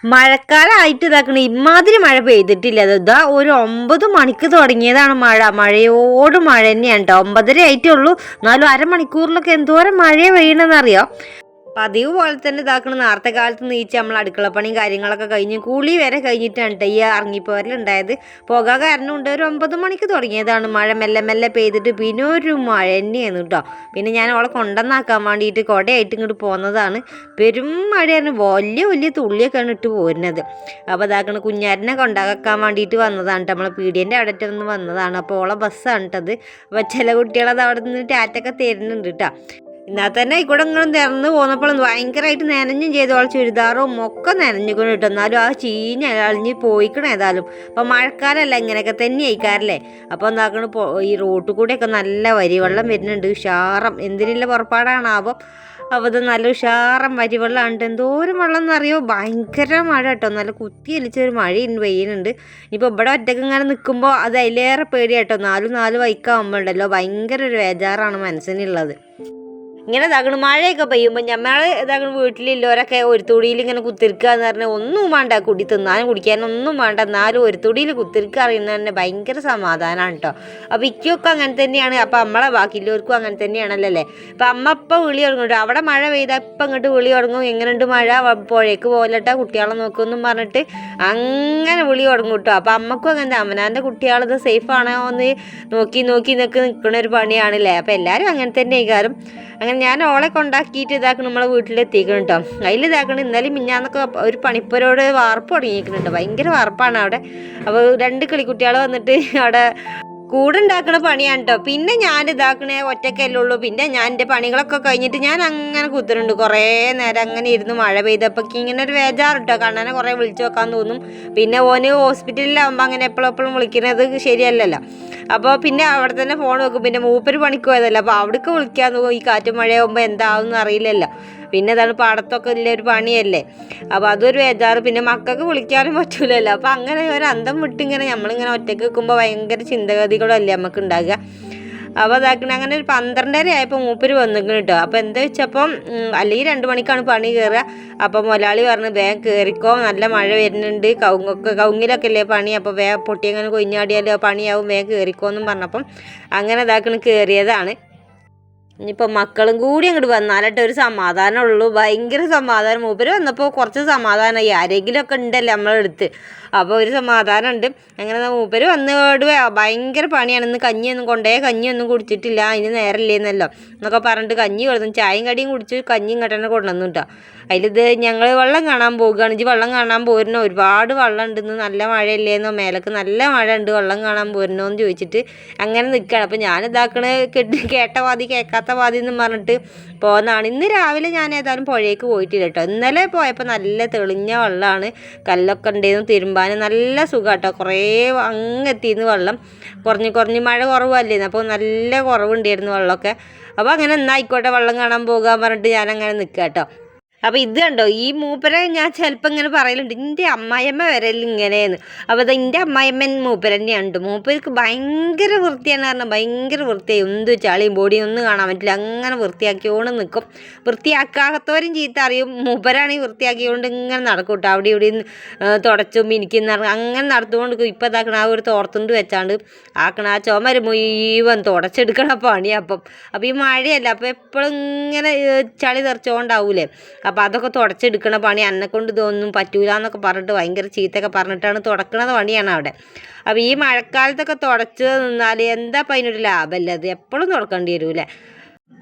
മഴക്കാലമായിട്ട് ഇതാക്കണ ഇമാതിരി മഴ പെയ്തിട്ടില്ല. ഇതാ ഒരു 9 മണിക്ക് തുടങ്ങിയതാണ് മഴയോട് മഴ തന്നെയാണ് കേട്ടോ. 9:30 ആയിട്ടേ ഉള്ളൂ. എന്നാലും അരമണിക്കൂറിലൊക്കെ എന്തോരം മഴ പെയ്യണമെന്നറിയോ. പതിവ് പോലെ തന്നെ ഇതാക്കണം നേരത്തെ കാലത്ത് നീച്ച് നമ്മൾ അടുക്കളപ്പണിയും കാര്യങ്ങളൊക്കെ കഴിഞ്ഞ് കുളി വരെ കഴിഞ്ഞിട്ടാണ് കേട്ടോ ഈ ഇറങ്ങിപ്പോരലുണ്ടായത്. പുക കാരണം കൊണ്ട് ഒരു 9 മണിക്ക് തുടങ്ങിയതാണ് മഴ മെല്ലെ മെല്ലെ പെയ്തിട്ട് പിന്നെ ഒരു മഴ തന്നെയാണ് കേട്ടോ. പിന്നെ ഞാൻ അവളെ കൊണ്ടുവന്നാക്കാൻ വേണ്ടിയിട്ട് കുടയായിട്ട് ഇങ്ങോട്ട് പോകുന്നതാണ്. പെരും മഴയാണ്, വലിയ വലിയ തുള്ളിയൊക്കെയാണ് ഇട്ട് പോരുന്നത്. അപ്പോൾ ഇതാക്കണ കുഞ്ഞാരനെ കൊണ്ടാക്കാൻ വേണ്ടിയിട്ട് വന്നതാണ് കേട്ടോ. നമ്മളെ പീടിയൻ്റെ അവിടെ ഒന്ന് വന്നതാണ്. അപ്പോൾ ഓളെ ബസ്സാണ് കേട്ടത്. അപ്പോൾ ചില കുട്ടികളത് അവിടെ നിന്ന് ടാറ്റൊക്കെ തരുന്നുണ്ട് കേട്ടോ. എന്നാൽ തന്നെ ഇവിടെ ഇങ്ങനെ നിറന്ന് പോന്നപ്പോൾ ഭയങ്കരമായിട്ട് നനഞ്ഞും ചെയ്തു. അവൾ ചുരിദാറും ഒക്കെ നനഞ്ഞുകൊണ്ട് കിട്ടും. എന്നാലും ആ ചീഞ്ഞ അളിഞ്ഞ് പോയിക്കണം ഏതായാലും. അപ്പോൾ മഴക്കാലമല്ല ഇങ്ങനെയൊക്കെ തന്നെ ആയിക്കാരല്ലേ. അപ്പോൾ എന്താക്കണം ഈ റോട്ടിൽ കൂടെയൊക്കെ നല്ല വരിവെള്ളം വരുന്നുണ്ട്. ഉഷാറം എന്തിനുള്ള പുറപ്പാടാണാവോ. അപ്പോൾ ഇത് നല്ല ഉഷാറം വരിവെള്ളമാണ്. എന്തോരം വെള്ളം എന്നറിയോ. ഭയങ്കര മഴ കേട്ടോ. നല്ല കുത്തി ഒലിച്ചൊരു മഴ പെയ്യുന്നുണ്ട്. ഇനിയിപ്പോൾ ഇവിടെ ഒറ്റയ്ക്ക് ഇങ്ങനെ നിൽക്കുമ്പോൾ അത് അതിലേറെ പേടി കേട്ടോ. നാല് വൈക്കാവുമ്പോൾ ഉണ്ടല്ലോ ഭയങ്കര ഒരു ബേജാറാണ് മനസ്സിനുള്ളത്. ഇങ്ങനെ ഇതാക്കണം മഴയൊക്കെ പെയ്യുമ്പോൾ നമ്മൾ ഇതാക്കണം വീട്ടിലുള്ളവരൊക്കെ ഒരു തുടിയിൽ ഇങ്ങനെ കുത്തിരിക്കുക എന്ന് പറഞ്ഞാൽ ഒന്നും വേണ്ട, കുടി തിന്നാനും കുടിക്കാനും ഒന്നും വേണ്ട, എന്നാലും ഒരു തുടിയിൽ കുത്തിരിക്കുക അറിയുന്നത് തന്നെ ഭയങ്കര സമാധാനമാണ് കേട്ടോ. അപ്പോൾ ഇക്കൊക്കെ അങ്ങനെ തന്നെയാണ്. അപ്പോൾ നമ്മളെ ബാക്കിയുള്ളവർക്കും അങ്ങനെ തന്നെയാണല്ലോ അല്ലേ. അപ്പോൾ അമ്മ ഇപ്പം വിളി തുടങ്ങും കേട്ടോ. അവിടെ മഴ പെയ്താൽ ഇപ്പം ഇങ്ങോട്ട് വിളി തുടങ്ങും. എങ്ങനെയുണ്ട് മഴ, പുഴയ്ക്ക് പോലട്ടോ കുട്ടികളെ നോക്കുമെന്നും പറഞ്ഞിട്ട് അങ്ങനെ വിളി തുടങ്ങും കേട്ടോ. അപ്പോൾ അമ്മക്കും അങ്ങനെ അമ്മനാൻ്റെ കുട്ടികളത് സേഫാണോ എന്ന് നോക്കി നിൽക്കുന്ന ഒരു പണിയാണല്ലേ. അപ്പോൾ എല്ലാവരും അങ്ങനെ തന്നെ ആയിക്കാരും. അങ്ങനെ ഞാൻ ഓളെ കൊണ്ടാക്കിയിട്ട് ഇതാക്കണം നമ്മളെ വീട്ടിലെത്തിക്കണം കേട്ടോ. അതിലിതാക്കണം ഇന്നലെ മിഞ്ഞാന്നൊക്കെ ഒരു പണിപ്പരോട് വാർപ്പ് തുടങ്ങിയിരിക്കുന്നുണ്ട്. ഭയങ്കര വാർപ്പാണ് അവിടെ. അപ്പോൾ 2 കിളിക്കുട്ടികൾ വന്നിട്ട് അവിടെ കൂടുണ്ടാക്കണ പണിയാണ് കേട്ടോ. പിന്നെ ഞാൻ ഇതാക്കണേ ഒറ്റക്കല്ലേ ഉള്ളൂ. പിന്നെ ഞാൻ എൻ്റെ പണികളൊക്കെ കഴിഞ്ഞിട്ട് ഞാൻ അങ്ങനെ കുത്തുന്നുണ്ട് കുറേ നേരം. അങ്ങനെ ഇരുന്ന് മഴ പെയ്തപ്പോൾ ഇങ്ങനെ ഒരു വേജാറ് കേട്ടോ. കണ്ണനെ കുറേ വിളിച്ചു വെക്കാൻ തോന്നും. പിന്നെ ഓന് ഹോസ്പിറ്റലിലാവുമ്പോൾ അങ്ങനെ എപ്പോഴും വിളിക്കുന്നത് ശരിയല്ലല്ലോ. അപ്പോൾ പിന്നെ അവിടെ തന്നെ ഫോൺ വെക്കും. പിന്നെ മൂപ്പര് പണിക്ക് പോയതല്ല. അപ്പോൾ അവിടേക്ക് വിളിക്കാൻ തോന്നും. ഈ കാറ്റും മഴയാകുമ്പോൾ എന്താവും അറിയില്ലല്ലോ. പിന്നെ അതാണ് പാടത്തൊക്കെ ഇല്ല ഒരു പണിയല്ലേ. അപ്പോൾ അതൊരു ബേജാറ്. പിന്നെ മക്കൾക്ക് വിളിക്കാനും പറ്റൂലല്ലോ. അപ്പോൾ അങ്ങനെ ഒരു അന്തം വിട്ടിങ്ങനെ നമ്മളിങ്ങനെ ഒറ്റയ്ക്ക് വെക്കുമ്പോൾ ഭയങ്കര ചിന്തഗതികളല്ലേ നമുക്ക് ഉണ്ടാകുക. അപ്പോൾ അതാക്കണ അങ്ങനെ ഒരു 12:30 ആയപ്പോൾ മൂപ്പര് വന്നിരിക്കണം കേട്ടോ. അപ്പോൾ എന്താ വെച്ചപ്പം അല്ലെങ്കിൽ 2 മണിക്കാണ് പണി കയറുക. അപ്പോൾ മുതലാളി പറഞ്ഞു വേഗം കയറിക്കോ, നല്ല മഴ വരുന്നുണ്ട്, കവുങ്ങിലൊക്കെ അല്ലേ പണി, അപ്പോൾ വേഗം പൊട്ടിയങ്ങനെ കൊഞ്ഞാടിയാൽ പണിയാവും, വേഗം കയറിക്കോന്നും പറഞ്ഞപ്പം അങ്ങനെ ഇതാക്കണ കയറിയതാണ്. ഇനിയിപ്പോൾ മക്കളും കൂടി അങ്ങോട്ട് വന്നാലട്ടെ ഒരു സമാധാനമുള്ളൂ. ഭയങ്കര സമാധാനം. മൂപ്പര് വന്നപ്പോൾ കുറച്ച് സമാധാനമായി. ആരെങ്കിലുമൊക്കെ ഉണ്ടല്ലോ നമ്മളെടുത്ത്. അപ്പോൾ ഒരു സമാധാനമുണ്ട്. അങ്ങനെ മൂപ്പര് വന്നോട് ഭയങ്കര പണിയാണ്. ഇന്ന് കഞ്ഞിയൊന്നും കുടിച്ചിട്ടില്ല, അതിന് നേരമില്ലേന്നല്ലോ എന്നൊക്കെ പറഞ്ഞിട്ട് കഞ്ഞി കൊടുത്തു. ചായയും കടിയും കുടിച്ച് കഞ്ഞി ഇങ്ങോട്ട് തന്നെ കൊണ്ടുവന്നു കേട്ടോ. അതിലിത് ഞങ്ങൾ വെള്ളം കാണാൻ പോകുകയാണ്. ഇജ്ജ് വെള്ളം കാണാൻ പോരുന്നോ, ഒരുപാട് വെള്ളം ഉണ്ടെന്ന്, നല്ല മഴയില്ലേന്നോ, മേലക്ക് നല്ല മഴ ഉണ്ട്, വെള്ളം കാണാൻ പോരുന്നോ എന്ന് ചോദിച്ചിട്ട് അങ്ങനെ നിൽക്കുകയാണ്. അപ്പോൾ ഞാനിതാക്കണ കേട്ട വാതി കേൾക്കാത്ത വാതി എന്ന് പറഞ്ഞിട്ട് പോകുന്നതാണ്. ഇന്ന് രാവിലെ ഞാൻ ഏതായാലും പുഴയ്ക്ക് പോയിട്ടില്ല കേട്ടോ. ഇന്നലെ പോയപ്പോൾ നല്ല തെളിഞ്ഞ വെള്ളമാണ്, കല്ലൊക്കെ ഉണ്ടായിരുന്നു, തിരുമ്പാൻ നല്ല സുഖം കേട്ടോ. കുറേ അങ്ങെത്തിയിരുന്നു വെള്ളം. കുറഞ്ഞ് മഴ കുറവല്ലേന്ന്, അപ്പോൾ നല്ല കുറവുണ്ടായിരുന്നു വെള്ളമൊക്കെ. അപ്പോൾ അങ്ങനെ എന്നായിക്കോട്ടെ വെള്ളം കാണാൻ പോകാൻ പറഞ്ഞിട്ട് ഞാനങ്ങനെ നിൽക്കുക കേട്ടോ. അപ്പോൾ ഇത് കണ്ടോ, ഈ മൂപ്പരെ ഞാൻ ചിലപ്പോൾ ഇങ്ങനെ പറയലുണ്ട്, എൻ്റെ അമ്മായിയമ്മ വരൽ ഇങ്ങനെയെന്ന്. അപ്പോൾ അത് എൻ്റെ അമ്മായിയമ്മൻ മൂപ്പര് തന്നെയാണ്. മൂപ്പർക്ക് ഭയങ്കര വൃത്തിയാണ് പറഞ്ഞാൽ ഭയങ്കര വൃത്തിയായി. എന്ത് ചളിയും ബോഡിയും ഒന്നും കാണാൻ പറ്റില്ല. അങ്ങനെ വൃത്തിയാക്കിയോണ്ട് നിൽക്കും. വൃത്തിയാക്കാത്തവരും ചീത്ത അറിയും. മൂപ്പരാണെങ്കിൽ വൃത്തിയാക്കിയോണ്ട് ഇങ്ങനെ നടക്കും കേട്ടോ. അവിടെ ഇവിടെ തുടച്ചും മിനിക്കുന്ന അങ്ങനെ നടത്തുകൊണ്ട് ഇപ്പോൾ ഇതാക്കണ ആ ഒരു തോർത്തുണ്ട് വെച്ചാണ്ട് ആക്കണ ആ ചുമര് മുഴുവൻ തുടച്ചെടുക്കണ പണിയാണ്. അപ്പോൾ ഈ മഴയല്ല, അപ്പോൾ എപ്പോഴും ഇങ്ങനെ ചളി തെറിച്ചുകൊണ്ടാവൂലേ. അപ്പോൾ അതൊക്കെ തുടച്ചെടുക്കണ പണി എന്നെക്കൊണ്ട് ഇതൊന്നും പറ്റൂല എന്നൊക്കെ പറഞ്ഞിട്ട് ഭയങ്കര ചീത്തയൊക്കെ പറഞ്ഞിട്ടാണ് തുടക്കണത് പണിയാണ് അവിടെ. അപ്പോൾ ഈ മഴക്കാലത്തൊക്കെ തുടച്ച് നിന്നാൽ എന്താ അപ്പം അതിനൊരു ലാഭമല്ല. അത് എപ്പോഴും തുടക്കേണ്ടി വരൂലേ.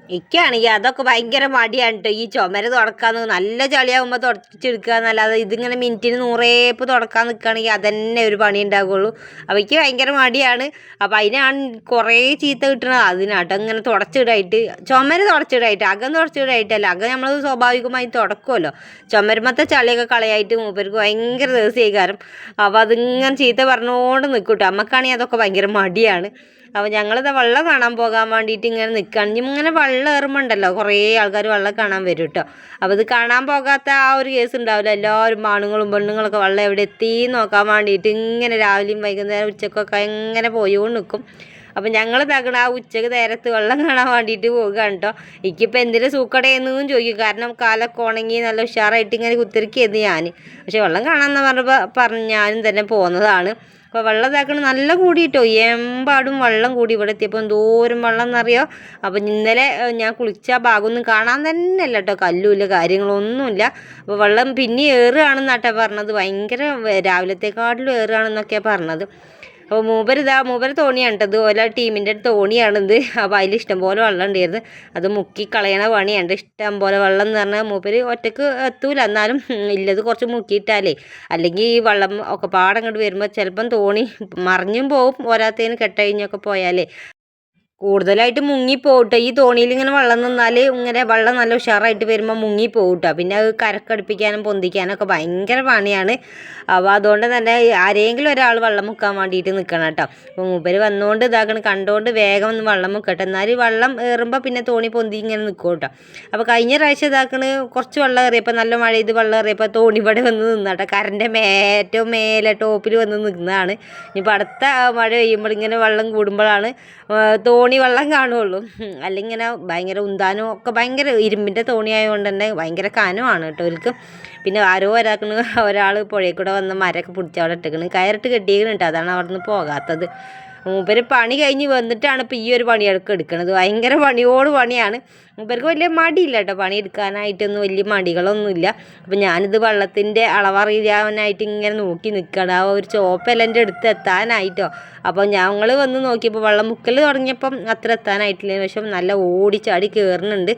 എനിക്കാണെങ്കിൽ അതൊക്കെ ഭയങ്കര മടിയാണ് കേട്ടോ. ഈ ചുമര് തുടക്കാൻ നല്ല ചളിയാകുമ്പോൾ തുടച്ചെടുക്കുക എന്നല്ലാതെ ഇതിങ്ങനെ മിനിറ്റിന് 100 തുടക്കാൻ നിൽക്കുകയാണെങ്കിൽ അതന്നെ ഒരു പണി ഉണ്ടാകുള്ളൂ. അപ്പോൾ എനിക്ക് ഭയങ്കര മടിയാണ്. അപ്പോൾ അതിനാണ് കുറേ ചീത്ത കിട്ടണത്. അതിനാട്ടോ ഇങ്ങനെ തുടച്ചിടായിട്ട്, ചുമര് തുടച്ചിടായിട്ട്, അകം തുടച്ചിടായിട്ടല്ല. അകം നമ്മൾ സ്വാഭാവികമായി തുടക്കുമല്ലോ. ചുമരുമത്തെ ചളിയൊക്കെ കളയായിട്ട് മൂപ്പർക്ക് ഭയങ്കര ദിവസമായി കാരണം. അപ്പോൾ അതിങ്ങനെ ചീത്ത പറഞ്ഞുകൊണ്ട് നിൽക്കും കേട്ടോ. അമ്മക്കാണെങ്കിൽ അതൊക്കെ ഭയങ്കര മടിയാണ്. അപ്പോൾ ഞങ്ങളിത് വെള്ളം കാണാൻ പോകാൻ വേണ്ടിയിട്ട് ഇങ്ങനെ നിൽക്കുകയാണ്. ഇനി ഇങ്ങനെ വെള്ളം ഏറുമ്പോണ്ടല്ലോ കുറേ ആൾക്കാർ വെള്ളം കാണാൻ വരും കേട്ടോ. അപ്പോൾ ഇത് കാണാൻ പോകാത്ത ആ ഒരു കേസ് ഉണ്ടാവില്ല. എല്ലാവരും ആണുങ്ങളും പെണ്ണുങ്ങളൊക്കെ വെള്ളം എവിടെ എത്തി നോക്കാൻ വേണ്ടിയിട്ട് ഇങ്ങനെ രാവിലെയും വൈകുന്നേരം ഉച്ചക്കൊക്കെ ഇങ്ങനെ പോയിക്കൊണ്ട് നിൽക്കും. അപ്പം ഞങ്ങൾ തകണ ആ ഉച്ചക്ക് നേരത്ത് വെള്ളം കാണാൻ വേണ്ടിയിട്ട് പോകുകയാണ് കേട്ടോ. എനിക്കിപ്പോൾ എന്തിൻ്റെ സൂക്കടയെന്നും ചോദിക്കും. കാരണം കാലൊക്കെ ഉണങ്ങി നല്ല ഉഷാറായിട്ട് ഇങ്ങനെ കുത്തിരിക്കുന്നു ഞാൻ. പക്ഷെ വെള്ളം കാണാമെന്ന് പറഞ്ഞ് ഞാനും തന്നെ പോകുന്നതാണ്. അപ്പോൾ വെള്ളം ഇതാക്കണ നല്ല കൂടിയിട്ടോ, എമ്പാടും വെള്ളം കൂടി. ഇവിടെ എത്തിയപ്പോൾ എന്തോരം വെള്ളം എന്നറിയോ. അപ്പം ഇന്നലെ ഞാൻ കുളിച്ച ഭാഗമൊന്നും കാണാൻ തന്നെ അല്ല കേട്ടോ, കല്ലുമില്ല കാര്യങ്ങളൊന്നുമില്ല. അപ്പോൾ വെള്ളം പിന്നെ ഏറുകയാണെന്നാട്ടോ പറഞ്ഞത്. ഭയങ്കര രാവിലത്തെക്കാട്ടിലും ഏറുകയാണെന്നൊക്കെയാണ് പറഞ്ഞത്. അപ്പോൾ മൂപ്പര് തോണിയാണ് കേട്ടോ, ഇതുപോലെ ടീമിൻ്റെ തോണിയാണിത്. അപ്പോൾ അതിൽ ഇഷ്ടംപോലെ വെള്ളം ഉണ്ടായിരുന്നു. അത് മുക്കി കളയണ പണിയുണ്ട്. ഇഷ്ടം പോലെ വെള്ളം എന്ന് പറഞ്ഞാൽ മൂപ്പര് ഒറ്റക്ക് എത്തൂല, എന്നാലും ഇല്ലത് കുറച്ച് മുക്കിയിട്ടാലേ അല്ലെങ്കിൽ ഈ വെള്ളം ഒക്കെ പാടങ്ങോട്ട് വരുമ്പോൾ ചിലപ്പം തോണി മറിഞ്ഞും പോവും, ഓരോരുത്തതിന് കെട്ടഴിഞ്ഞൊക്കെ പോയാലേ. കൂടുതലായിട്ട് മുങ്ങിപ്പോകട്ടെ. ഈ തോണിയിൽ ഇങ്ങനെ വെള്ളം നിന്നാൽ ഇങ്ങനെ വെള്ളം നല്ല ഉഷാറായിട്ട് വരുമ്പോൾ മുങ്ങിപ്പോകട്ടോ. പിന്നെ അത് കരക്കടുപ്പിക്കാനും പൊന്തിക്കാനൊക്കെ ഭയങ്കര പണിയാണ്. അപ്പോൾ അതുകൊണ്ട് തന്നെ ആരെങ്കിലും ഒരാൾ വെള്ളം മുക്കാൻ വേണ്ടിയിട്ട് നിൽക്കണം കേട്ടോ. അപ്പോൾ മൂപ്പര് വന്നുകൊണ്ട് ഇതാക്കണം, കണ്ടുകൊണ്ട് വേഗം ഒന്ന് വെള്ളം മുക്കട്ടെ. എന്നാലും വെള്ളം ഏറുമ്പോൾ പിന്നെ തോണി പൊന്തി ഇങ്ങനെ നിൽക്കും കേട്ടോ. അപ്പോൾ കഴിഞ്ഞ പ്രാവശ്യം ഇതാക്കണ് കുറച്ച് വെള്ളം ഏറിയപ്പോൾ നല്ല മഴ ചെയ്ത് വെള്ളം ഏറിയപ്പോൾ തോണി ഇവിടെ വന്ന് നിന്നാട്ടോ. കരൻ്റെ ഏറ്റവും മേലെ ടോപ്പിൽ വന്ന് നിന്നതാണ്. ഇനിയിപ്പോൾ അടുത്ത മഴ പെയ്യുമ്പോൾ ഇങ്ങനെ വെള്ളം കൂടുമ്പോഴാണ് തോണി വെള്ളം കാണുള്ളൂ. അല്ലെങ്കിൽ ഇങ്ങനെ ഭയങ്കര ഉന്താനും ഒക്കെ ഭയങ്കര ഇരുമ്പിൻ്റെ തോണി ആയതുകൊണ്ട് തന്നെ ഭയങ്കര കനമാണ് കേട്ടോ അവർക്ക്. പിന്നെ ആരോ ഒരാൾ പുഴയിൽ കൂടെ വന്ന് മരമൊക്കെ പിടിച്ച് അവിടെ ഇട്ടേക്കണ്, കയറിട്ട് കെട്ടിയേക്കണ് കേട്ടോ. അതാണ് അവിടെ നിന്ന് പോകാത്തത്. മൂപ്പര് പണി കഴിഞ്ഞ് വന്നിട്ടാണ് ഇപ്പോൾ ഈ ഒരു പണിയൊക്കെ എടുക്കുന്നത്. ഭയങ്കര പണിയാണ്. മൂപ്പർക്ക് വലിയ മടിയില്ല കേട്ടോ, പണി എടുക്കാനായിട്ടൊന്നും വലിയ മടികളൊന്നുമില്ല. അപ്പം ഞാനിത് വെള്ളത്തിൻ്റെ അളവറിയാനായിട്ട് ഇങ്ങനെ നോക്കി നിൽക്കണം. ആ ഒരു ചോപ്പെല്ലാം എൻ്റെ അടുത്ത് എത്താനായിട്ടോ. അപ്പോൾ ഞങ്ങൾ വന്ന് നോക്കിയപ്പോൾ വെള്ളം മുക്കൽ തുടങ്ങിയപ്പം അത്ര എത്താനായിട്ടില്ല. പക്ഷെ നല്ല ഓടിച്ചാടി കയറുന്നുണ്ട്.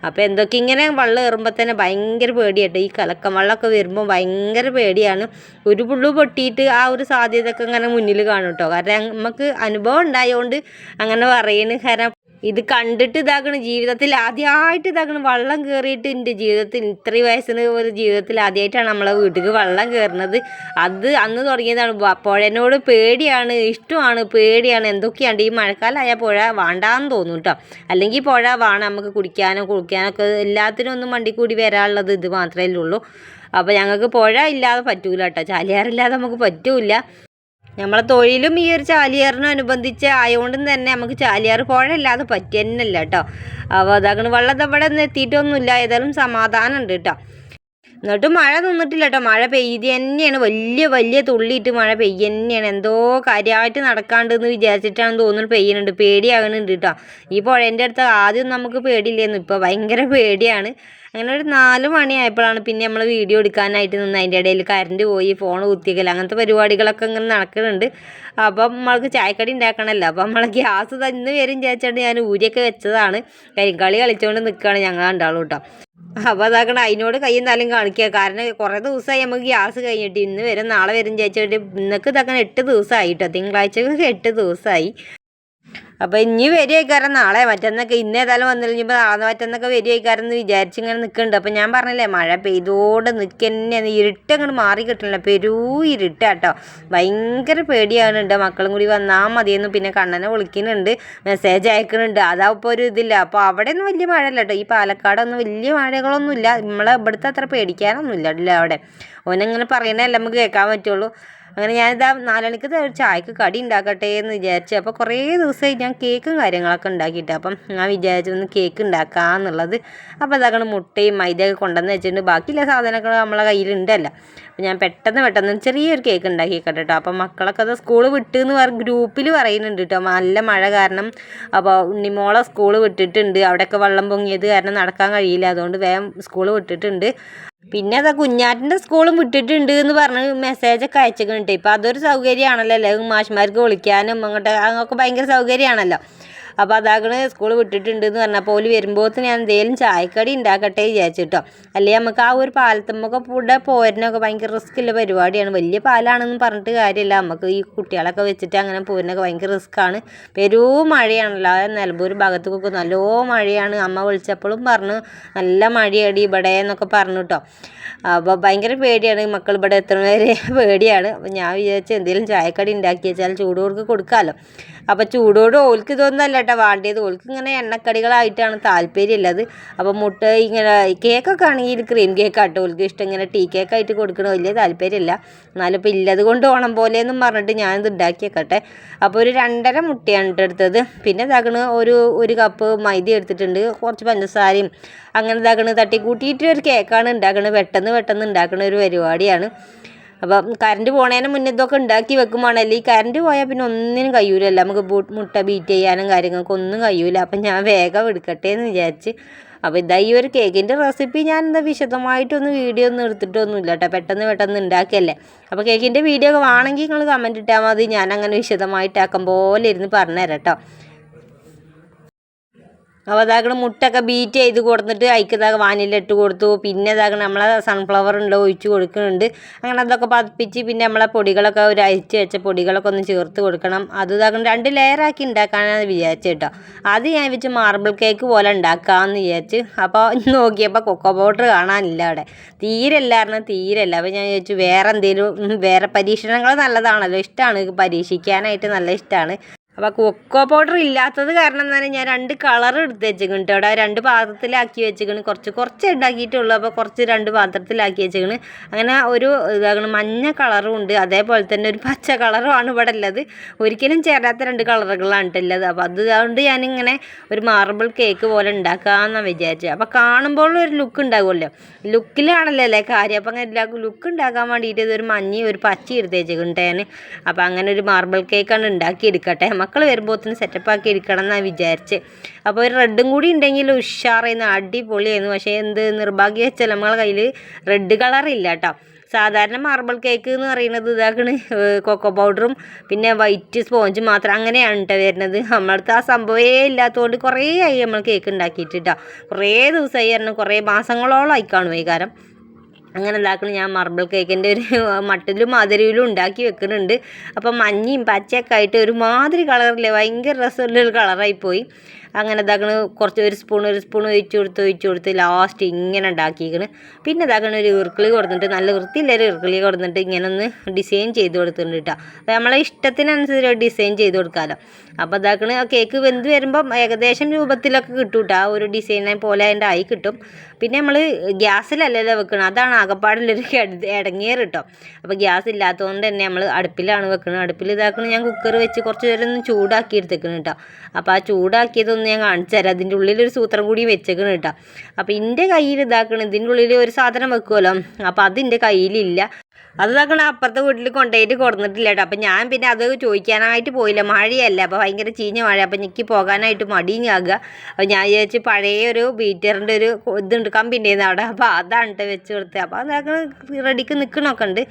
അപ്പോൾ എന്തൊക്കെ ഇങ്ങനെ വെള്ളം കയറുമ്പോൾ തന്നെ ഭയങ്കര പേടിയാട്ടോ. ഈ കലക്കം വെള്ളമൊക്കെ വരുമ്പോൾ ഭയങ്കര പേടിയാണ്. ഒരു പുള്ളു പൊട്ടിയിട്ട് ആ ഒരു സാധ്യതയൊക്കെ ഇങ്ങനെ മുന്നിൽ കാണും കേട്ടോ. കാരണം നമുക്ക് അനുഭവം ഉണ്ടായതുകൊണ്ട് അങ്ങനെ പറയുന്നു. കാരണം ഇത് കണ്ടിട്ട് ഇതാക്കണം, ജീവിതത്തിൽ ആദ്യമായിട്ട് ഇതാക്കണം വെള്ളം കയറിയിട്ട്. എൻ്റെ ജീവിതത്തിൽ ഇത്രയും വയസ്സിന് ഒരു ജീവിതത്തിൽ ആദ്യമായിട്ടാണ് നമ്മളെ വീട്ടിലേക്ക് വെള്ളം കയറുന്നത്. അത് അന്ന് തുടങ്ങിയതാണ്. പുഴനോട് പേടിയാണ്, ഇഷ്ടമാണ്, പേടിയാണ്. എന്തൊക്കെയാണ് ഈ മഴക്കാലമായാൽ പുഴ വേണ്ടാന്ന് തോന്നും കേട്ടോ. അല്ലെങ്കിൽ പുഴ വേണം നമുക്ക് കുടിക്കാനോ കുളിക്കാനൊക്കെ എല്ലാത്തിനും ഒന്നും വണ്ടി കൂടി വരാനുള്ളത് ഇത് മാത്രമേ ഉള്ളൂ. അപ്പോൾ ഞങ്ങൾക്ക് പുഴ ഇല്ലാതെ പറ്റൂല കേട്ടോ, ചാലിയാറില്ലാതെ നമുക്ക് പറ്റൂല. നമ്മളെ തൊഴിലും ഈ ഒരു ചാലിയാറിനനുബന്ധിച്ച് ആയതുകൊണ്ടും തന്നെ നമുക്ക് ചാലിയാർ പുഴ ഇല്ലാതെ പറ്റിയെന്നല്ല കേട്ടോ. അപ്പോൾ അതാകണം വെള്ളം ഇവിടെ ഒന്നും എത്തിയിട്ടൊന്നുമില്ല. ഏതായാലും സമാധാനം ഉണ്ട് കേട്ടോ. എന്നിട്ടും മഴ നിന്നിട്ടില്ല കേട്ടോ. മഴ പെയ്ത് തന്നെയാണ്, വലിയ തുള്ളിയിട്ട് മഴ പെയ്യുന്നതാണ്. എന്തോ കാര്യമായിട്ട് നടക്കാണ്ടെന്ന് വിചാരിച്ചിട്ടാണെന്ന് തോന്നുന്നു പെയ്യുന്നുണ്ട്. പേടിയാകുന്നുണ്ട് കേട്ടോ. ഈ പുഴേൻ്റെ അടുത്ത് ആദ്യം നമുക്ക് പേടിയില്ലായിരുന്നു, ഇപ്പോൾ ഭയങ്കര പേടിയാണ്. അങ്ങനെ ഒരു 4 മണിയായപ്പോഴാണ് പിന്നെ നമ്മൾ വീഡിയോ എടുക്കാനായിട്ട് നിന്ന്. അതിൻ്റെ ഇടയിൽ കറണ്ട് പോയി, ഫോൺ കുത്തിക്കൽ, അങ്ങനത്തെ പരിപാടികളൊക്കെ ഇങ്ങനെ നടക്കുന്നുണ്ട്. അപ്പം നമ്മൾക്ക് ചായക്കടി ഉണ്ടാക്കണമല്ലോ. അപ്പം നമ്മളെ ഗ്യാസ് ഇന്ന് വരും വിചാരിച്ചുകൊണ്ട് ഞാൻ ഊരിയൊക്കെ വെച്ചതാണ്. കരിങ്കളി കളിച്ചുകൊണ്ട് നിൽക്കുകയാണ് ഞങ്ങൾ രണ്ടാളും കേട്ടോ. അപ്പോൾ അതാക്കണം, അതിനോട് കയ്യും തലയും കാണിക്കുക. കാരണം കുറേ ദിവസമായി നമുക്ക് ഗ്യാസ് കഴിഞ്ഞിട്ട്. ഇന്ന് വരും നാളെ വരും വിചാരിച്ചിട്ട് ഇന്നൊക്കെ ഇതാക്കണം 8 ദിവസമായി കേട്ടോ. തിങ്കളാഴ്ചക്ക് 8 ദിവസമായി. അപ്പോൾ ഇനി വരികയായിക്കാരം നാളെ മറ്റന്നൊക്കെ. ഇന്ന് ഏതായാലും വന്നില്ലെങ്കിൽ നാളെ മറ്റന്നൊക്കെ വരികയായിക്കാരെന്ന് വിചാരിച്ചിങ്ങനെ നിൽക്കുന്നുണ്ട്. അപ്പോൾ ഞാൻ പറഞ്ഞില്ലേ മഴ പെയ്തോണ്ട് നിൽക്കന്നെയാണ്. ഇരുട്ടങ്ങോട്ട് മാറി കിട്ടണില്ല, ഇരുട്ടാട്ടോ. ഭയങ്കര പേടിയാകുന്നുണ്ട്. മക്കളും കൂടി വന്നാൽ മതിയെന്ന് പിന്നെ കണ്ണനെ വിളിക്കുന്നുണ്ട്, മെസ്സേജ് അയക്കുന്നുണ്ട്. അതാ ഇപ്പോൾ ഒരു ഇതില്ല. അപ്പോൾ അവിടെ ഒന്നും വലിയ മഴയില്ല കേട്ടോ. ഈ പാലക്കാടൊന്നും വലിയ മഴകളൊന്നുമില്ല. നമ്മളെ ഇവിടുത്തെ അത്ര പേടിക്കാനൊന്നുമില്ല അവിടെ. ഓനങ്ങനെ പറയണതല്ല നമുക്ക് കേൾക്കാൻ പറ്റുള്ളൂ. അങ്ങനെ ഞാനിതാ 4 മണിക്ക് ഒരു ചായക്ക് കടി ഉണ്ടാക്കട്ടെ എന്ന് വിചാരിച്ചു. അപ്പോൾ കുറേ ദിവസമായി ഞാൻ കേക്കും കാര്യങ്ങളൊക്കെ ഉണ്ടാക്കിയിട്ട്. അപ്പം ഞാൻ വിചാരിച്ചു ഒന്ന് കേക്ക് ഉണ്ടാക്കാമെന്നുള്ളത്. അപ്പോൾ അതാക്കണം മുട്ടയും മൈദയൊക്കെ കൊണ്ടുവന്ന് വെച്ചിട്ടുണ്ട്. ബാക്കിയുള്ള സാധനങ്ങൾ നമ്മളെ കയ്യിലുണ്ടല്ലോ. അപ്പോൾ ഞാൻ പെട്ടെന്ന് ചെറിയൊരു കേക്ക് ഉണ്ടാക്കിക്കട്ടെ കേട്ടോ. അപ്പം മക്കളൊക്കെ അത് സ്കൂൾ വിട്ട് എന്ന് ഗ്രൂപ്പിൽ പറയുന്നുണ്ട് കേട്ടോ. നല്ല മഴ കാരണം അപ്പോൾ ഉണ്ണിമോളെ സ്കൂൾ വിട്ടിട്ടുണ്ട്. അവിടെയൊക്കെ വെള്ളം പൊങ്ങിയത് കാരണം നടക്കാൻ കഴിയില്ല, അതുകൊണ്ട് വേഗം സ്കൂൾ വിട്ടിട്ടുണ്ട്. പിന്നെ അതാ കുഞ്ഞാറ്റിൻ്റെ സ്കൂളും വിട്ടിട്ടുണ്ട് എന്ന് പറഞ്ഞ് മെസ്സേജൊക്കെ അയച്ചിട്ടുണ്ട്. ഇപ്പം അതൊരു സൗകര്യമാണല്ലോ, മാഷ്മാർക്ക് വിളിക്കാനും അങ്ങോട്ട് അങ്ങൊക്കെ ഭയങ്കര സൗകര്യമാണല്ലോ. അപ്പോൾ അതാകണ് സ്കൂൾ വിട്ടിട്ടുണ്ടെന്ന് പറഞ്ഞപ്പോൾ ഓല് വരുമ്പോഴത്തേന് ഞാൻ എന്തെങ്കിലും ചായക്കടി ഉണ്ടാക്കട്ടെ വിചാരിച്ചിട്ടോ. അല്ലെങ്കിൽ നമുക്ക് ആ ഒരു പാലത്തുമ്മൊക്കെ കൂടെ പോരുന്നൊക്കെ ഭയങ്കര റിസ്ക്കുള്ള പരിപാടിയാണ്. വലിയ പാലാണെന്ന് പറഞ്ഞിട്ട് കാര്യമില്ല, നമുക്ക് ഈ കുട്ടികളൊക്കെ വെച്ചിട്ട് അങ്ങനെ പോരുന്നൊക്കെ ഭയങ്കര റിസ്ക്കാണ്. മഴയാണല്ലോ നിലമ്പൂർ ഭാഗത്തേക്കൊക്കെ നല്ലോ മഴയാണ്. അമ്മ വിളിച്ചപ്പോഴും പറഞ്ഞു നല്ല മഴയടി ഇവിടെ എന്നൊക്കെ പറഞ്ഞു കേട്ടോ. അപ്പോൾ ഭയങ്കര പേടിയാണ്, മക്കൾ ഇവിടെ എത്തുന്നവരെ പേടിയാണ്. അപ്പോൾ ഞാൻ വിചാരിച്ചു എന്തെങ്കിലും ചായക്കടി ഉണ്ടാക്കി വെച്ചാൽ ചൂടോർക്ക് കൊടുക്കാമല്ലോ. അപ്പോൾ ചൂടോട് ഓൽക്ക് ഇതൊന്നല്ല കേട്ടോ വേണ്ടിയത്, ഓൽക്ക് ഇങ്ങനെ എണ്ണക്കടികളായിട്ടാണ് താല്പര്യമുള്ളത്. അപ്പോൾ മുട്ട ഇങ്ങനെ കേക്കൊക്കെ ആണെങ്കിൽ ക്രീം കേക്കാട്ടോ ഓൽക്ക് ഇഷ്ടം, ഇങ്ങനെ ടീ കേക്കായിട്ട് കൊടുക്കണ വലിയ താല്പര്യമില്ല. എന്നാലും ഇപ്പോൾ ഇല്ലത് കൊണ്ട് ഓണം പോലെയെന്നും പറഞ്ഞിട്ട് ഞാനിത് ഉണ്ടാക്കി വെക്കട്ടെ. അപ്പോൾ ഒരു 2.5 മുട്ടയാണ് എടുത്തത്. പിന്നെ ഇതാക്കണ് ഒരു കപ്പ് മൈദ എടുത്തിട്ടുണ്ട്, കുറച്ച് പഞ്ചസാരയും അങ്ങനെ ഇതാക്കണ് തട്ടിക്കൂട്ടിയിട്ട് ഒരു കേക്കാണ് ഉണ്ടാക്കണത്. പെട്ടെന്ന് ഉണ്ടാക്കുന്ന ഒരു പരിപാടിയാണ്. അപ്പം കറണ്ട് പോണേന് മുന്നേ ഇതൊക്കെ ഉണ്ടാക്കി വെക്കുമ്പോഴല്ലേ, ഈ കറണ്ട് പോയാൽ പിന്നെ ഒന്നിനും കഴിയൂലല്ലോ, നമുക്ക് മുട്ട ബീറ്റ് ചെയ്യാനും കാര്യങ്ങൾക്ക് ഒന്നും കഴിയൂല. അപ്പം ഞാൻ വേഗം എടുക്കട്ടെ എന്ന് വിചാരിച്ച്. അപ്പോൾ ഇതാ ഈ ഒരു കേക്കിൻ്റെ റെസിപ്പി ഞാൻ എന്താ വിശദമായിട്ടൊന്നും വീഡിയോ ഒന്നും എടുത്തിട്ടൊന്നുമില്ല കേട്ടോ, പെട്ടെന്ന് ഉണ്ടാക്കിയല്ലേ. അപ്പോൾ കേക്കിൻ്റെ വീഡിയോ ഒക്കെ വേണമെങ്കിൽ നിങ്ങൾ കമൻറ്റ് ഇട്ടാൽ മതി, ഞാൻ അങ്ങനെ വിശദമായിട്ടാക്കും പോലെ ഇരുന്ന് പറഞ്ഞുതരാം കേട്ടോ. അപ്പോൾ അതാകണ മുട്ടൊക്കെ ബീറ്റ് ചെയ്ത് കൊടുത്തിട്ട് അതിക്കതാക വാനില ഇട്ട് കൊടുത്തു. പിന്നെ അതാകണം നമ്മളെ സൺഫ്ലവർ ഉണ്ട് ഒഴിച്ച് കൊടുക്കുന്നുണ്ട്. അങ്ങനെ അതൊക്കെ പതിപ്പിച്ച് പിന്നെ നമ്മളെ പൊടികളൊക്കെ ഒരു അരിച്ച് വെച്ച പൊടികളൊക്കെ ഒന്ന് ചേർത്ത് കൊടുക്കണം. അത് ഇതാക്കണം 2 ലെയറാക്കി ഉണ്ടാക്കാനാണ് വിചാരിച്ചു കേട്ടോ. അത് ഞാൻ വെച്ച് മാർബിൾ കേക്ക് പോലെ ഉണ്ടാക്കാമെന്ന് വിചാരിച്ച്. അപ്പോൾ നോക്കിയപ്പോൾ കൊക്കോ പൗഡർ കാണാനില്ല അവിടെ, തീരല്ല. അപ്പോൾ ഞാൻ വിചാരിച്ചു വേറെ പരീക്ഷണങ്ങൾ നല്ലതാണല്ലോ, ഇഷ്ടമാണ് പരീക്ഷിക്കാനായിട്ട്, നല്ല ഇഷ്ടമാണ്. അപ്പോൾ കൊക്കോ പൗഡർ ഇല്ലാത്തത് കാരണം തന്നെ ഞാൻ 2 കളർ എടുത്ത് വെച്ചിരിക്കുന്നു കേട്ടോ. അവിടെ 2 പാത്രത്തിലാക്കി വെച്ചിരിക്കുന്നു, കുറച്ച് ഉണ്ടാക്കിയിട്ടുള്ളൂ. അപ്പോൾ കുറച്ച് 2 പാത്രത്തിലാക്കി വെച്ചിരിക്കുന്നു. അങ്ങനെ ഒരു ഇതാകണം മഞ്ഞ കളറും ഉണ്ട്, അതേപോലെ തന്നെ ഒരു പച്ച കളറുമാണ് ഇവിടെ ഉള്ളത്. ഒരിക്കലും ചേരാത്ത 2 കളറുകളാണ് ഉള്ളത്. അപ്പോൾ അതുകൊണ്ട് ഞാനിങ്ങനെ ഒരു മാർബിൾ കേക്ക് പോലെ ഉണ്ടാക്കാമെന്നാണ് വിചാരിച്ചത്. അപ്പോൾ കാണുമ്പോൾ ഒരു ലുക്ക് ഉണ്ടാകുമല്ലോ, ലുക്കിലാണല്ലോ അല്ലേ കാര്യം. അപ്പോൾ അങ്ങനെ എല്ലാവർക്കും ലുക്ക് ഉണ്ടാക്കാൻ വേണ്ടിയിട്ട് ഇതൊരു മഞ്ഞ ഒരു പച്ച എടുത്ത് വെച്ചിട്ടുണ്ട് ഞാൻ. അപ്പോൾ അങ്ങനെ ഒരു മാർബിൾ കേക്കാണ് ഉണ്ടാക്കി എടുക്കട്ടെ, മക്കൾ വരുമ്പോഴത്തേന് സെറ്റപ്പാക്കി എടുക്കണം എന്നാണ് വിചാരിച്ച്. അപ്പോൾ ഒരു റെഡും കൂടി ഉണ്ടെങ്കിൽ ഉഷാറായിരുന്നു, അടിപൊളിയായിരുന്നു. പക്ഷേ നിർഭാഗ്യം വെച്ചാൽ നമ്മളെ കയ്യിൽ റെഡ് കളറില്ല കേട്ടോ. സാധാരണ മാർബിൾ കേക്ക് എന്ന് പറയുന്നത് ഇതാക്കണ് കൊക്കോ പൗഡറും പിന്നെ വൈറ്റ് സ്പോഞ്ചും മാത്രം അങ്ങനെയാണ് കേട്ടോ വരുന്നത്. നമ്മളടുത്ത് ആ സംഭവമേ ഇല്ലാത്തതുകൊണ്ട് കുറേ ആയി നമ്മൾ കേക്ക് ഉണ്ടാക്കിയിട്ട് കേട്ടോ. കുറേ ദിവസമായി പറഞ്ഞു, കുറേ മാസങ്ങളോളം ആയിക്കാണും വൈകാരം. അങ്ങനെ ഉണ്ടാക്കണം. ഞാൻ മാർബിൾ കേക്കിൻ്റെ ഒരു മട്ടിലും മധുരയിലും ഉണ്ടാക്കി വെക്കുന്നുണ്ട്. അപ്പം മഞ്ഞയും പച്ചയൊക്കെ ആയിട്ട് ഒരുമാതിരി കളറില്ലേ, ഭയങ്കര രസമുള്ളൊരു കളറായിപ്പോയി. അങ്ങനെ ഇതാക്കണ് ഒരു സ്പൂൺ ഒഴിച്ച് കൊടുത്ത് ലാസ്റ്റ് ഇങ്ങനെ ഉണ്ടാക്കിയിരിക്കണ്. പിന്നെ ഇതാക്കണ ഒരു ഇർക്കിളി കൊടുത്തിട്ട്, നല്ല വൃത്തിയില്ലൊരു ഇർക്കിളി കൊടുത്തിട്ട് ഇങ്ങനെ ഒന്ന് ഡിസൈൻ ചെയ്ത് കൊടുത്തിട്ടുണ്ട് കേട്ടോ. അപ്പോൾ നമ്മളെ ഇഷ്ടത്തിനനുസരിച്ച് ഡിസൈൻ ചെയ്ത് കൊടുക്കാമല്ലോ. അപ്പോൾ ഇതാക്കണ് കേക്ക് വെന്ത് വരുമ്പം ഏകദേശം രൂപത്തിലൊക്കെ കിട്ടും കേട്ടോ, ആ ഒരു ഡിസൈനെ പോലെ അതിൻ്റെ ആയി കിട്ടും. പിന്നെ നമ്മൾ ഗ്യാസിലല്ലല്ലോ വെക്കണം, അതാണ് ആകപ്പാടിലൊരു ഇടങ്ങേറ് കേട്ടോ. അപ്പോൾ ഗ്യാസ് ഇല്ലാത്തതുകൊണ്ട് തന്നെ നമ്മൾ അടുപ്പിലാണ് വെക്കുന്നത്. അടുപ്പിൽ ഇതാക്കണം ഞാൻ കുക്കർ വെച്ച് കുറച്ച് നേരം ഒന്ന് ചൂടാക്കി എടുത്തേക്കണം കേട്ടോ. അപ്പോൾ ആ ചൂടാക്കിയതൊന്ന് ഞാൻ കാണിച്ചു തരാം. അതിൻ്റെ ഉള്ളിലൊരു സൂത്രം കൂടി വെച്ചേക്കണം കേട്ടോ. അപ്പോൾ എൻ്റെ കയ്യിൽ ഇതാക്കണം, ഇതിൻ്റെ ഉള്ളിൽ ഒരു സാധനം വെക്കുമല്ലോ, അപ്പോൾ അതിൻ്റെ കയ്യിലില്ല. അത് ഇതാക്കണം അപ്പുറത്തെ വീട്ടിൽ കൊണ്ടുപോയിട്ട് കൊടുത്തിട്ടില്ല കേട്ടോ. അപ്പം ഞാൻ പിന്നെ അത് ചോദിക്കാനായിട്ട് പോയില്ല, മഴയല്ല, അപ്പോൾ ഭയങ്കര ചീഞ്ഞ മഴ. അപ്പം എനിക്ക് പോകാനായിട്ട് മടിയാകുക. അപ്പോൾ ഞാൻ വിചാരിച്ച് പഴയ ഒരു ബീറ്ററിൻ്റെ ഒരു ഇതുണ്ട്, കമ്പിൻ്റെന്ന് അവിടെ, അപ്പോൾ അതാണ് കേട്ടോ വെച്ച് കൊടുത്തത്. അപ്പോൾ അതാക്കണം റെഡിക്ക് നിൽക്കണമൊക്കെ ഉണ്ട്.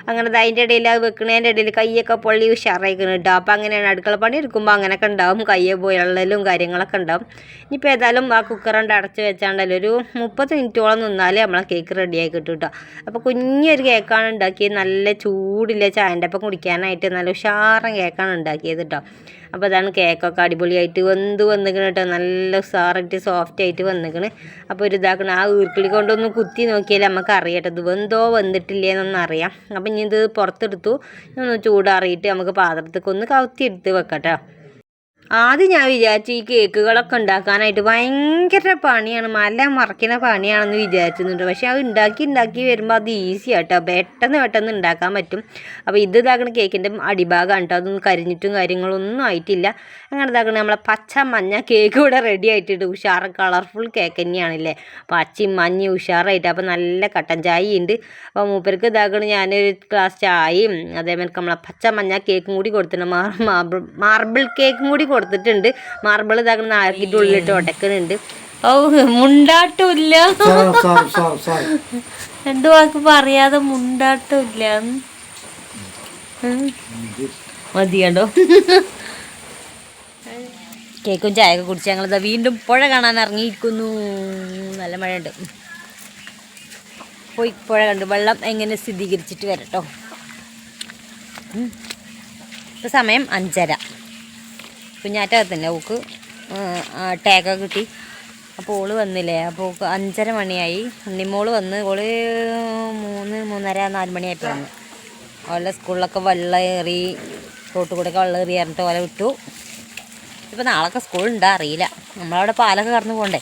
അങ്ങനെ അതിൻ്റെ ഇടയിൽ അത് വെക്കണതിൻ്റെ ഇടയിൽ കൈയൊക്കെ പൊള്ളി ഉഷാറായിക്കണം കേട്ടോ. അപ്പോൾ അങ്ങനെയാണ് അടുക്കള പണി എടുക്കുമ്പോൾ അങ്ങനെയൊക്കെ ഉണ്ടാവും, കയ്യെ പോയുള്ളലും കാര്യങ്ങളൊക്കെ ഉണ്ടാവും. ഇനിയിപ്പോൾ ഏതായാലും ആ കുക്കറുണ്ട് അടച്ച് വെച്ചാണ്ടല്ലോ ഒരു 30 മിനിറ്റോളം നിന്നാലേ നമ്മളെ കേക്ക് റെഡിയായി കിട്ടും കേട്ടോ. അപ്പോൾ കുഞ്ഞൊരു കേക്കാണ് ഉണ്ടാക്കിയത്, നല്ല ചൂടില്ല ചായൻ്റെ ഒപ്പം കുടിക്കാനായിട്ട് നല്ല ഉഷാറൻ കേക്കാണ് ഉണ്ടാക്കിയത് കേട്ടോ. അപ്പോൾ അതാണ് കേക്കൊക്കെ അടിപൊളിയായിട്ട് വന്നിക്കണം കേട്ടോ, നല്ല ഉഷാറായിട്ട് സോഫ്റ്റ് ആയിട്ട് വന്നിക്കണ്. അപ്പോൾ ഒരു ഇതാക്കണം ആ ഈർക്കിളി കൊണ്ടൊന്ന് കുത്തി നോക്കിയാൽ നമുക്ക് അറിയട്ടെ ഇത് വന്നിട്ടില്ലേന്നൊന്നും അറിയാം. അപ്പം ഇനി ഇത് പുറത്തെടുത്തു, ഒന്ന് ചൂടാറിയിട്ട് നമുക്ക് പാത്രത്തേക്ക് ഒന്ന് കവുത്തി എടുത്ത് വെക്കട്ടോ. ആദ്യം ഞാൻ വിചാരിച്ചു ഈ കേക്കുകളൊക്കെ ഉണ്ടാക്കാനായിട്ട് ഭയങ്കര പണിയാണ്, മല മറക്കുന്ന പണിയാണെന്ന് വിചാരിച്ചിട്ടുണ്ട്. പക്ഷെ അത് ഉണ്ടാക്കി വരുമ്പോൾ അത് ഈസി ആട്ടോ, പെട്ടെന്ന് ഉണ്ടാക്കാൻ പറ്റും. അപ്പോൾ ഇത് ഇതാക്കണ കേക്കിൻ്റെ അടിഭാഗമാണ് കേട്ടോ, അതൊന്നും കരിഞ്ഞിട്ടും കാര്യങ്ങളൊന്നും ആയിട്ടില്ല. അങ്ങനെ ഇതാക്കണ നമ്മളെ പച്ച മഞ്ഞ കേക്ക് ഇവിടെ റെഡി ആയിട്ടുണ്ട്. ഉഷാറ് കളർഫുൾ കേക്ക് തന്നെയാണല്ലേ, പച്ചയും മഞ്ഞയും ഉഷാറായിട്ട്. അപ്പോൾ നല്ല കട്ടൻ ചായ ഉണ്ട്. അപ്പോൾ മൂപ്പർക്ക് ഇതാക്കണ ഞാനൊരു ഗ്ലാസ് ചായയും അതേമാതിരി നമ്മളെ പച്ച മഞ്ഞ കേക്കും കൂടി കൊടുത്തിട്ടുണ്ട്, മാർബിൾ കേക്കും കൂടി കൊടുത്തിട്ടുണ്ട്. മാർബിൾ ഇതാക്കുന്ന ആക്കിയിട്ട് ഉള്ളിലിട്ട് ഉടക്കുന്നുണ്ട്. ഓ മുണ്ടാട്ടില്ല, 2 വാക്ക് പറയാതെ മുണ്ടാട്ടില്ല മതി കണ്ടോ. കേക്കും ചായയൊക്കെ കുടിച്ച് ഞങ്ങളിതാ വീണ്ടും പുഴ കാണാൻ ഇറങ്ങിയിരിക്കുന്നു. നല്ല മഴയുണ്ട്. പോയി പുഴ കണ്ട് വെള്ളം എങ്ങനെ സ്ഥിരീകരിച്ചിട്ട് വരട്ടോ. ഇപ്പോൾ സമയം 5:30. കുഞ്ഞാറ്റകത്തന്നെ ഓക്ക് ടാഗൊക്കെ കിട്ടി. അപ്പോൾ ഓള് വന്നില്ലേ, അപ്പോൾ ഓക്ക് 5:30 മണിയായി. ഉണ്ണിമോള് വന്ന് ഓള് 3:30 4 മണിയായപ്പോൾ വന്നു. അവളുടെ സ്കൂളിലൊക്കെ വെള്ളം ഏറി, റോട്ടിൽ കൂടെയൊക്കെ വെള്ളം ഏറി പറഞ്ഞിട്ട് ഓലെ വിട്ടു. ഇപ്പോൾ നാളൊക്കെ സ്കൂളുണ്ടോ അറിയില്ല. നമ്മളവിടെ പാലൊക്കെ കടന്നു പോകണ്ടേ,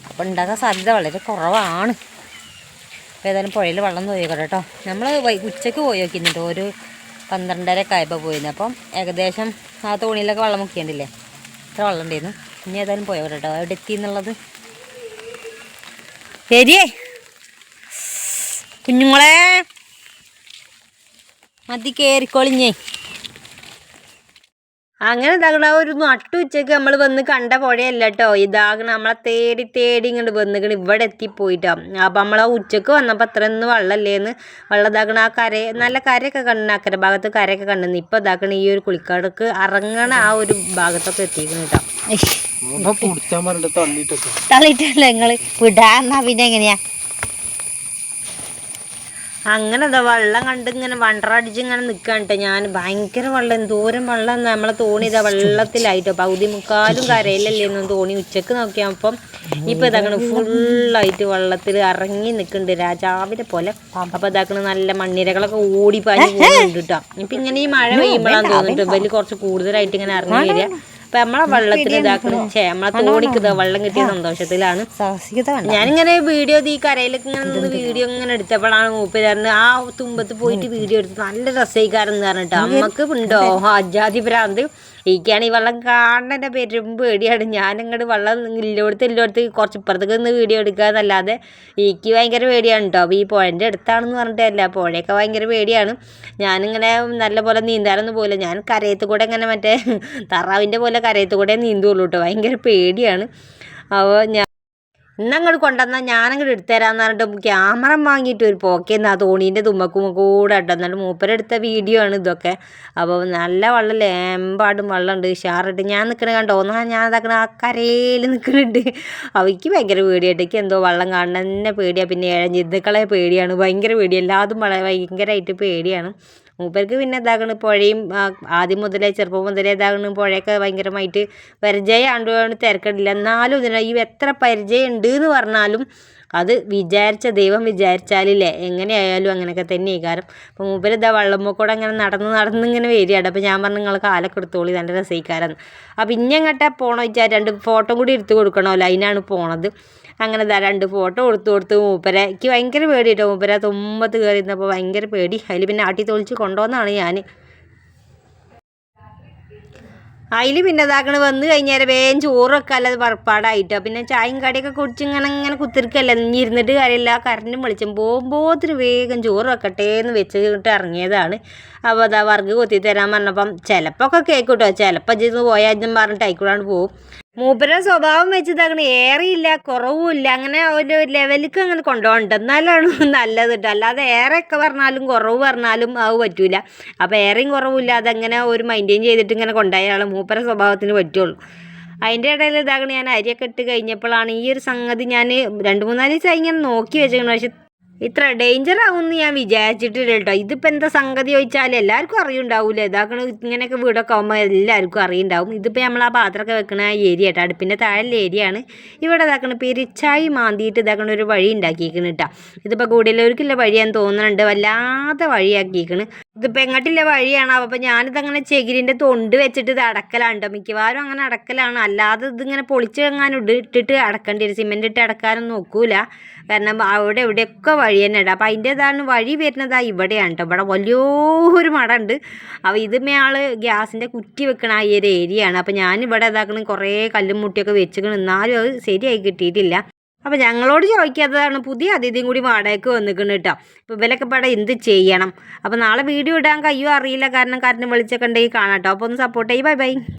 അപ്പോൾ ഉണ്ടാക്കാൻ സാധ്യത വളരെ കുറവാണ്. അപ്പോൾ ഏതായാലും പുഴയിൽ വെള്ളം നോക്കിക്കോട്ടെ കേട്ടോ. നമ്മൾ ഉച്ചയ്ക്ക് പോയി നോക്കിയിരുന്നിട്ട് ഒരു 12:30 ആയപ്പോൾ പോയിരുന്നു. അപ്പം ഏകദേശം ആ തോണിയിലൊക്കെ വെള്ളം മുക്കിയണ്ടില്ലേ, ഇത്ര വെള്ളം ഉണ്ടായിരുന്നു. ഇനി ഏതായാലും പോയോട്ടെ കേട്ടോ എവിടെ എത്തി എന്നുള്ളത്. ശരിയേ കുഞ്ഞുങ്ങളെ മതി കയറിക്കൊളിഞ്ഞേ. അങ്ങനെ ഇതാകണ ഒരു നട്ടുച്ചയ്ക്ക് നമ്മൾ വന്ന് കണ്ട പുഴയല്ല കേട്ടോ. ഇതാകണ നമ്മളെ തേടി തേടി ഇങ്ങോട്ട് വന്നിക്കണ് ഇവിടെ എത്തിപ്പോയിട്ടോ. അപ്പം നമ്മളാ ഉച്ചക്ക് വന്നപ്പോൾ അത്രയൊന്നും വെള്ളമല്ലേന്ന് വെള്ളം ഇതാക്കണ ആ കര നല്ല കരയൊക്കെ കണ്ടു, അക്കരെ ഭാഗത്ത് കരയൊക്കെ കണ്ടെന്ന്. ഇപ്പം ഇതാക്കണ ഈ ഒരു കുളിക്കാടക്ക് ഇറങ്ങണ ആ ഒരു ഭാഗത്തൊക്കെ എത്തിക്കണം കേട്ടോ. തള്ളിയിട്ടല്ലേ നിങ്ങൾ വിടാന്നാ പിന്നെ എങ്ങനെയാ? അങ്ങനെ ഇതാ വെള്ളം കണ്ട് ഇങ്ങനെ വണ്ടറടിച്ച് ഇങ്ങനെ നിൽക്കാൻ കേട്ടോ. ഞാൻ ഭയങ്കര വെള്ളം, എന്തോരം വെള്ളം. നമ്മളെ തോണി ഇതാ വെള്ളത്തിലായിട്ടോ. പകുതി മുക്കാലും കരയിലല്ലേന്നു തോണി. ഉച്ചക്ക് നോക്കിയപ്പം ഇപ്പം ഇതാക്കണ ഫുള്ളായിട്ട് വെള്ളത്തിൽ ഇറങ്ങി നിൽക്കുന്നുണ്ട് രാജാവിനെ പോലെ. അപ്പം ഇതാക്കണ നല്ല മണ്ണിരകളൊക്കെ ഓടിപ്പാഞ്ഞ് പോകുന്നുണ്ട് കേട്ടോ. ഇപ്പം ഇങ്ങനെ ഈ മഴ പെയ്യുമ്പോഴാന്ന് തോന്നിട്ട് വലിയ കുറച്ച് കൂടുതലായിട്ട് ഇങ്ങനെ ഇറങ്ങി വരിക. അപ്പം നമ്മളെ വെള്ളത്തിന് ഇതാക്കണം നമ്മളെ തോണിക്ക് ഇതാ വെള്ളം കിട്ടിയ സന്തോഷത്തിലാണ്. ഞാനിങ്ങനെ വീഡിയോ ഈ കരയിലൊക്കെ ഇങ്ങനെ നിന്ന് വീഡിയോ ഇങ്ങനെ എടുത്തപ്പോഴാണ് മൂപ്പര് ആ തുമ്പത്ത് പോയിട്ട് വീഡിയോ എടുത്ത് നല്ല രസയിക്കാരെന്ന് പറഞ്ഞിട്ട് അമ്മക്ക് ഉണ്ടോ അജാതി ഭ്രാന്ത്. എനിക്കാണ് ഈ വെള്ളം കാണുന്നതിൻ്റെ പെരും പേടിയാണ്. ഞാനിങ്ങോട്ട് വെള്ളം ഇല്ലോടത്ത് കുറച്ച് ഇപ്പുറത്തേക്ക് നിന്ന് വീഡിയോ എടുക്കുക എന്നല്ലാതെ എനിക്ക് ഭയങ്കര പേടിയാണ് കേട്ടോ. അപ്പോൾ ഈ പുഴൻ്റെ അടുത്താണെന്ന് പറഞ്ഞിട്ടല്ല, പുഴയൊക്കെ ഭയങ്കര പേടിയാണ്. ഞാനിങ്ങനെ നല്ല പോലെ നീന്താനൊന്നും പോയില്ല. ഞാൻ കരയത്ത് കൂടെ ഇങ്ങനെ മറ്റേ തറാവിൻ്റെ പോലെ കരയത്ത് കൂടെ നീന്തുള്ളൂ കേട്ടോ. ഭയങ്കര പേടിയാണ്. അപ്പോൾ ഇന്നങ്ങോട്ട് കൊണ്ടുവന്നാൽ ഞാനങ്ങോട്ട് എടുത്തുതരാമെന്ന് പറഞ്ഞിട്ട് ക്യാമറ വാങ്ങിയിട്ട് ഒരു പോക്കേന്ന് ആ തോണീൻ്റെ തുമ്മക്കും കൂടെ ഇട്ടോ. എന്നിട്ട് മൂപ്പരെടുത്ത വീഡിയോ ആണ് ഇതൊക്കെ. അപ്പോൾ നല്ല വെള്ളമല്ലേ, എമ്പാടും വെള്ളമുണ്ട് ഷാറിട്ട്. ഞാൻ നിൽക്കണ കണ്ടോ, ഞാൻ ഇതാക്കണ ആ കരയിൽ നിൽക്കുന്നുണ്ട്. അവയ്ക്ക് ഭയങ്കര പേടിയായിട്ട്. എനിക്ക് എന്തോ വെള്ളം കാണുന്ന തന്നെ പേടിയാണ്. പിന്നെ ജന്തുക്കളെ പേടിയാണ്, ഭയങ്കര പേടി. എല്ലാതും ഭയങ്കരമായിട്ട് പേടിയാണ്. മൂപ്പർക്ക് പിന്നെ ഇതാകണ് പുഴയും ആദ്യം മുതലേ ചെറുപ്പം മുതലേ ഇതാകണ് പുഴയൊക്കെ ഭയങ്കരമായിട്ട് പരിചയമാണ്ട് തിരക്കടില്ല. എന്നാലും ഇതിന് ഈ എത്ര പരിചയം ഉണ്ട് എന്ന് പറഞ്ഞാലും അത് ദൈവം വിചാരിച്ചാലില്ലേ എങ്ങനെയായാലും അങ്ങനെയൊക്കെ തന്നെ കാരണം. അപ്പോൾ മൂപ്പര് ഇതാ വെള്ളമ്മക്കൂടെ അങ്ങനെ നടന്നിങ്ങനെ വരികയാണ്. അപ്പോൾ ഞാൻ പറഞ്ഞു നിങ്ങൾ കാലൊക്കെ എടുത്തോളി നല്ല രസയിക്കാരെന്ന്. അപ്പോൾ ഇനി എങ്ങോട്ടാ പോകണമെന്ന് വെച്ചാൽ 2 ഫോട്ടോ കൂടി എടുത്ത് കൊടുക്കണമല്ലോ, അതിനാണ് പോണത്. അങ്ങനെ 2 ഫോട്ടോ കൊടുത്ത് മൂപ്പരെ എനിക്ക് ഭയങ്കര പേടി കേട്ടോ. മൂപ്പര തുമ്പത്ത് കയറിയിരുന്നപ്പോൾ ഭയങ്കര പേടി. അതിൽ പിന്നെ ആട്ടി തൊളിച്ച് കൊണ്ടുവന്നാണ് ഞാൻ. അതിൽ പിന്നെ ഇതാക്കണ വന്ന് കഴിഞ്ഞാൽ വേഗം ചോറൊക്കെ അല്ലാതെ പുറപ്പാടായിട്ടോ. പിന്നെ ചായയും കടിയൊക്കെ കുടിച്ച് ഇങ്ങനെ കുത്തിരിക്കല്ല, ഇനി ഇരുന്നിട്ട് കാര്യമില്ല. കറണ്ടും വിളിച്ചും പോകുമ്പോത്തിന് വേഗം ചോറ് വെക്കട്ടെ എന്ന് വെച്ചിട്ട് ഇറങ്ങിയതാണ്. അപ്പോൾ അതാ വർഗ് കൊത്തി തരാൻ പറഞ്ഞപ്പം ചിലപ്പോൾ ഒക്കെ കേൾക്കൂട്ടോ, ചിലപ്പോൾ ഇന്ന് പോയാൽ പറഞ്ഞിട്ട് ആയിക്കൂടാണ്ട് പോകും. മൂപ്പരുടെ സ്വഭാവം വെച്ചിതാക്കണ ഏറെയില്ല കുറവുമില്ല, അങ്ങനെ ഒരു ലെവലിലേക്ക് അങ്ങനെ കൊണ്ടുപോകണ്ട. എന്നാലാണ് നല്ലത് കേട്ടോ. അല്ലാതെ ഏറെയൊക്കെ പറഞ്ഞാലും കുറവ് പറഞ്ഞാലും അത് പറ്റൂല. അപ്പോൾ ഏറെയും കുറവില്ലാതെ അങ്ങനെ ഒരു മെയിൻറ്റെയിൻ ചെയ്തിട്ട് ഇങ്ങനെ കൊണ്ടുപോയാൽ മൂപ്പരുടെ സ്വഭാവത്തിന് പറ്റുള്ളൂ. അതിൻ്റെ ഇടയിൽ ഇതാകണ ഞാൻ അരിയൊക്കെ ഇട്ട് കഴിഞ്ഞപ്പോഴാണ് ഈ ഒരു സംഗതി ഞാൻ 2-3 ദിവസമായി ഇങ്ങനെ നോക്കി വെച്ചേക്കണം. പക്ഷെ ഇത്ര ഡേഞ്ചർ ആവുമെന്ന് ഞാൻ വിചാരിച്ചിട്ടില്ല കേട്ടോ. ഇതിപ്പോൾ എന്താ സംഗതി ചോദിച്ചാൽ എല്ലാവർക്കും അറിയുണ്ടാവില്ല. ഇതാക്കണ ഇങ്ങനെയൊക്കെ വീടൊക്കെ ആകുമ്പോൾ എല്ലാവർക്കും അറിയുണ്ടാവും. ഇതിപ്പോൾ നമ്മൾ ആ പാത്രമൊക്കെ വെക്കണ ഏരിയ കേട്ടോ, അടുപ്പിൻ്റെ താഴെയുള്ള ഏരിയയാണ്. ഇവിടെ ഇതാക്കണ പെരിച്ചായി മാന്തിയിട്ട് ഇതാക്കണ ഒരു വഴി ഉണ്ടാക്കിയിരിക്കണം കേട്ടോ. ഇതിപ്പോൾ കൂടുതലവർക്കുള്ള വഴിയാന്ന് തോന്നുന്നുണ്ട്, വല്ലാതെ വഴിയാക്കിയിരിക്കണം. ഇതിപ്പോൾ എങ്ങോട്ടില്ല വഴിയാണ്. അപ്പോൾ ഞാനിതങ്ങനെ ചെകിരിൻ്റെ തൊണ്ട് വെച്ചിട്ട് ഇത് അടക്കലാണ് കേട്ടോ. മിക്കവാറും അങ്ങനെ അടക്കലാണ്. അല്ലാതെ ഇതിങ്ങനെ പൊളിച്ചെങ്ങാനും ഇട്ടിട്ട് അടക്കേണ്ടി വരും. സിമെൻ്റ് ഇട്ട് അടക്കാനൊന്നും നോക്കൂല, കാരണം അവിടെ ഇവിടെയൊക്കെ വഴി തന്നെ ഉണ്ട്. അപ്പോൾ അതിൻ്റേതാണ് വഴി വരുന്നത് ഇവിടെയാണ് കേട്ടോ. ഇവിടെ വലിയൊരു മടമുണ്ട്. അപ്പോൾ ഇതിമേ ഗ്യാസിൻ്റെ കുറ്റി വെക്കണ ആ ഒരു ഏരിയയാണ്. അപ്പോൾ ഞാനിവിടെ ഇതാക്കണം കുറേ കല്ലും മുട്ടിയൊക്കെ വെച്ചിക്കണം, എന്നാലും അത് ശരിയായി കിട്ടിയിട്ടില്ല. അപ്പോൾ ഞങ്ങളോട് ചോദിക്കാത്തതാണ്, പുതിയ അതിഥിയും കൂടി വാടകയ്ക്ക് വന്നിക്കണം കേട്ടോ. അപ്പോൾ ഇവരൊക്കെ ഇവിടെ എന്ത് ചെയ്യണം. അപ്പോൾ നാളെ വീഡിയോ ഇടാൻ കഴിയുമോ അറിയില്ല, കാരണം കറണ്ട് വെളിച്ചൊക്കെ ഉണ്ടെങ്കിൽ കാണാം കേട്ടോ. അപ്പോൾ ഒന്ന് സപ്പോർട്ട് ചെയ്യ്. ബൈ.